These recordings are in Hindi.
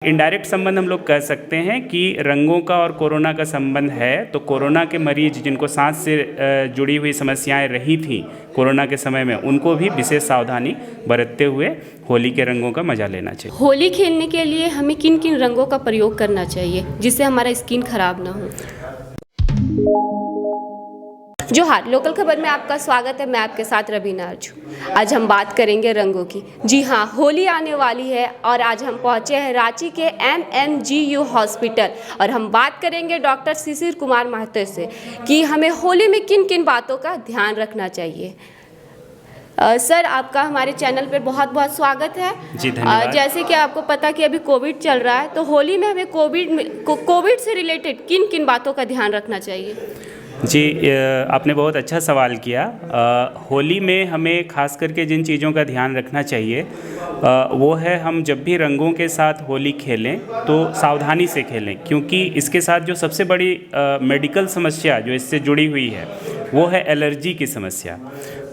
इनडायरेक्ट संबंध हम लोग कह सकते हैं कि रंगों का और कोरोना का संबंध है। तो कोरोना के मरीज जिनको सांस से जुड़ी हुई समस्याएं रही थी कोरोना के समय में, उनको भी विशेष सावधानी बरतते हुए होली के रंगों का मजा लेना चाहिए। होली खेलने के लिए हमें किन किन रंगों का प्रयोग करना चाहिए जिससे हमारा स्किन खराब ना हो। जोहार, लोकल खबर में आपका स्वागत है। मैं आपके साथ रवीना अर्जू। आज हम बात करेंगे रंगों की। जी हाँ, होली आने वाली है और आज हम पहुंचे हैं रांची के MMGU हॉस्पिटल और हम बात करेंगे डॉक्टर शिशिर कुमार महतो से कि हमें होली में किन किन बातों का ध्यान रखना चाहिए। सर, आपका हमारे चैनल पर बहुत बहुत स्वागत है। जी धन्यवाद। जैसे कि आपको पता कि अभी कोविड चल रहा है, तो होली में हमें कोविड से रिलेटेड किन किन बातों का ध्यान रखना चाहिए। जी, आपने बहुत अच्छा सवाल किया। होली में हमें खास करके जिन चीज़ों का ध्यान रखना चाहिए वो है, हम जब भी रंगों के साथ होली खेलें तो सावधानी से खेलें, क्योंकि इसके साथ जो सबसे बड़ी मेडिकल समस्या जो इससे जुड़ी हुई है वो है एलर्जी की समस्या।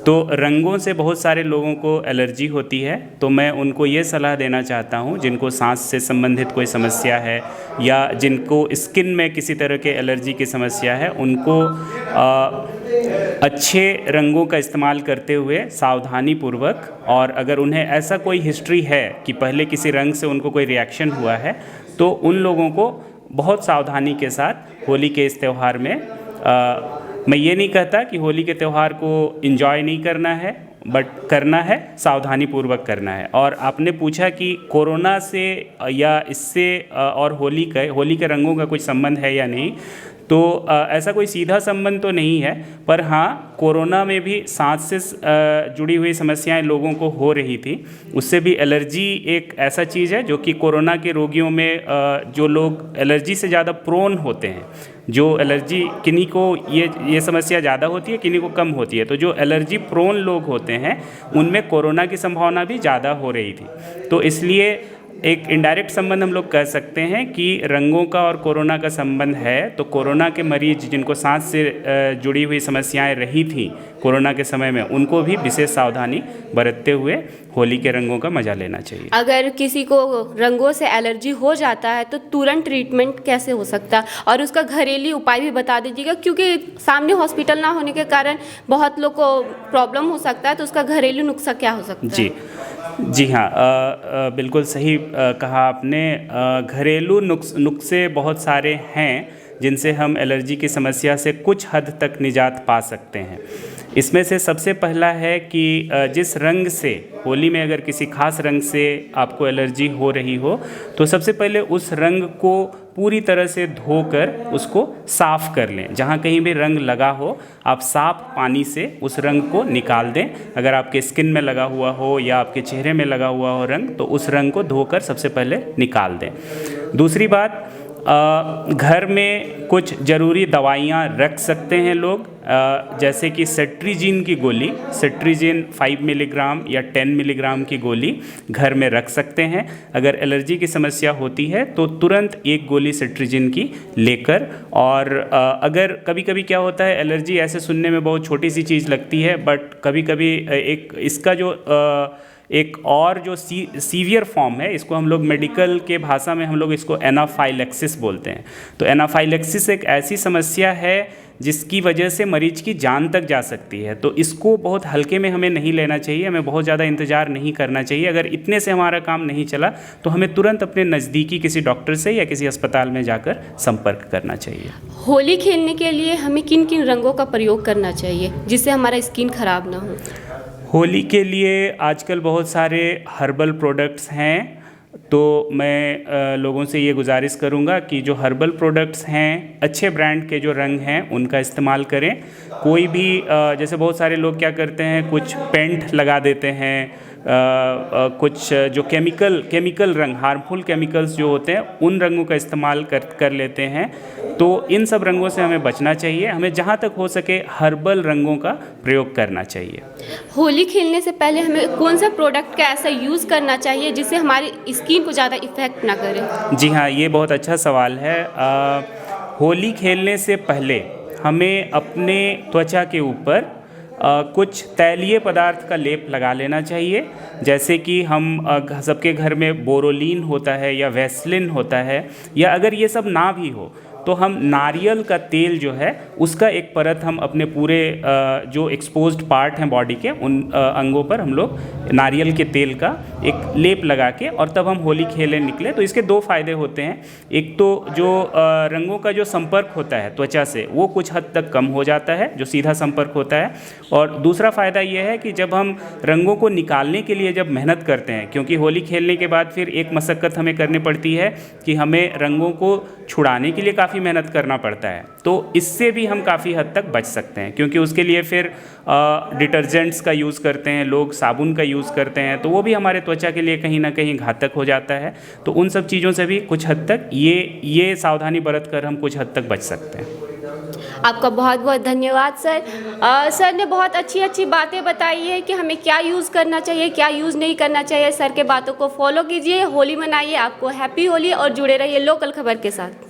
तो रंगों से बहुत सारे लोगों को एलर्जी होती है, तो मैं उनको ये सलाह देना चाहता हूँ जिनको सांस से संबंधित कोई समस्या है या जिनको स्किन में किसी तरह के एलर्जी की समस्या है, उनको अच्छे रंगों का इस्तेमाल करते हुए सावधानी पूर्वक, और अगर उन्हें ऐसा कोई हिस्ट्री है कि पहले किसी रंग से उनको कोई रिएक्शन हुआ है, तो उन लोगों को बहुत सावधानी के साथ होली के इस त्यौहार में मैं ये नहीं कहता कि होली के त्यौहार को एंजॉय नहीं करना है, बट करना है, सावधानी पूर्वक करना है। और आपने पूछा कि कोरोना से या इससे और होली के रंगों का कुछ संबंध है या नहीं, तो ऐसा कोई सीधा संबंध तो नहीं है, पर हाँ, कोरोना में भी सांस से जुड़ी हुई समस्याएं लोगों को हो रही थी। उससे भी एलर्जी एक ऐसा चीज़ है जो कि कोरोना के रोगियों में जो लोग एलर्जी से ज़्यादा प्रोन होते हैं, जो एलर्जी किन्हीं को ये समस्या ज़्यादा होती है, किन्हीं को कम होती है, तो जो एलर्जी प्रोन लोग होते हैं उनमें कोरोना की संभावना भी ज़्यादा हो रही थी। तो इसलिए एक इनडायरेक्ट संबंध हम लोग कह सकते हैं कि रंगों का और कोरोना का संबंध है। तो कोरोना के मरीज जिनको सांस से जुड़ी हुई समस्याएं रही थी कोरोना के समय में, उनको भी विशेष सावधानी बरतते हुए होली के रंगों का मजा लेना चाहिए। अगर किसी को रंगों से एलर्जी हो जाता है तो तुरंत ट्रीटमेंट कैसे हो सकता है, और उसका घरेलू उपाय भी बता दीजिएगा, क्योंकि सामने हॉस्पिटल ना होने के कारण बहुत लोग को प्रॉब्लम हो सकता है। तो उसका घरेलू नुस्खा क्या हो सकता है। जी हाँ, बिल्कुल सही कहा आपने। घरेलू नुस्खे बहुत सारे हैं जिनसे हम एलर्जी की समस्या से कुछ हद तक निजात पा सकते हैं। इसमें से सबसे पहला है कि जिस रंग से होली में अगर किसी खास रंग से आपको एलर्जी हो रही हो, तो सबसे पहले उस रंग को पूरी तरह से धोकर उसको साफ़ कर लें। जहाँ कहीं भी रंग लगा हो, आप साफ पानी से उस रंग को निकाल दें। अगर आपके स्किन में लगा हुआ हो या आपके चेहरे में लगा हुआ हो रंग, तो उस रंग को धोकर सबसे पहले निकाल दें। दूसरी बात, घर में कुछ ज़रूरी दवाइयाँ रख सकते हैं लोग, जैसे कि सेट्रिजिन की गोली, सेट्रिजिन 5 मिलीग्राम या 10 मिलीग्राम की गोली घर में रख सकते हैं। अगर एलर्जी की समस्या होती है तो तुरंत एक गोली सेट्रिजिन की लेकर, और अगर कभी कभी क्या होता है, एलर्जी ऐसे सुनने में बहुत छोटी सी चीज़ लगती है, बट कभी कभी इसका जो एक और जो सीवियर फॉर्म है, इसको हम लोग मेडिकल के भाषा में हम लोग इसको एनाफाइलेक्सिस बोलते हैं। तो एनाफाइलेक्सिस एक ऐसी समस्या है जिसकी वजह से मरीज की जान तक जा सकती है। तो इसको बहुत हल्के में हमें नहीं लेना चाहिए, हमें बहुत ज़्यादा इंतज़ार नहीं करना चाहिए। अगर इतने से हमारा काम नहीं चला तो हमें तुरंत अपने नज़दीकी किसी डॉक्टर से या किसी अस्पताल में जाकर संपर्क करना चाहिए। होली खेलने के लिए हमें किन किन रंगों का प्रयोग करना चाहिए जिससे हमारा स्किन खराब ना हो। होली के लिए आजकल बहुत सारे हर्बल प्रोडक्ट्स हैं, तो मैं लोगों से ये गुजारिश करूँगा कि जो हर्बल प्रोडक्ट्स हैं, अच्छे ब्रांड के जो रंग हैं उनका इस्तेमाल करें। कोई भी जैसे बहुत सारे लोग क्या करते हैं, कुछ पेंट लगा देते हैं, कुछ जो केमिकल रंग, हार्मफुल केमिकल्स जो होते हैं, उन रंगों का इस्तेमाल कर लेते हैं। तो इन सब रंगों से हमें बचना चाहिए। हमें जहाँ तक हो सके हर्बल रंगों का प्रयोग करना चाहिए। होली खेलने से पहले हमें कौन सा प्रोडक्ट का ऐसा यूज़ करना चाहिए जिससे हमारी स्किन को ज़्यादा इफ़ेक्ट ना करे। जी हाँ, ये बहुत अच्छा सवाल है। होली खेलने से पहले हमें अपने त्वचा के ऊपर कुछ तैलीय पदार्थ का लेप लगा लेना चाहिए, जैसे कि हम सबके घर में बोरोलीन होता है या वैसलिन होता है, या अगर ये सब ना भी हो तो हम नारियल का तेल जो है उसका एक परत हम अपने पूरे जो एक्सपोज्ड पार्ट हैं बॉडी के उन अंगों पर हम लोग नारियल के तेल का एक लेप लगा के और तब हम होली खेलने निकले। तो इसके दो फायदे होते हैं, एक तो जो रंगों का जो संपर्क होता है त्वचा से वो कुछ हद तक कम हो जाता है, जो सीधा संपर्क होता है, और दूसरा फ़ायदा ये है कि जब हम रंगों को निकालने के लिए जब मेहनत करते हैं, क्योंकि होली खेलने के बाद फिर एक मशक्क़त हमें करनी पड़ती है कि हमें रंगों को छुड़ाने के लिए काफ़ी मेहनत करना पड़ता है, तो इससे भी हम काफ़ी हद तक बच सकते हैं, क्योंकि उसके लिए फिर डिटर्जेंट्स का यूज़ करते हैं लोग, साबुन का यूज़ करते हैं, तो वो भी हमारे त्वचा के लिए कहीं ना कहीं घातक हो जाता है। तो उन सब चीज़ों से भी कुछ हद तक ये सावधानी बरत कर हम कुछ हद तक बच सकते हैं। आपका बहुत बहुत धन्यवाद सर। सर ने बहुत अच्छी अच्छी बातें बताई है कि हमें क्या यूज़ करना चाहिए, क्या यूज़ नहीं करना चाहिए। सर के बातों को फॉलो कीजिए, होली मनाइए, आपको हैप्पी होली, और जुड़े रहिए लोकल खबर के साथ।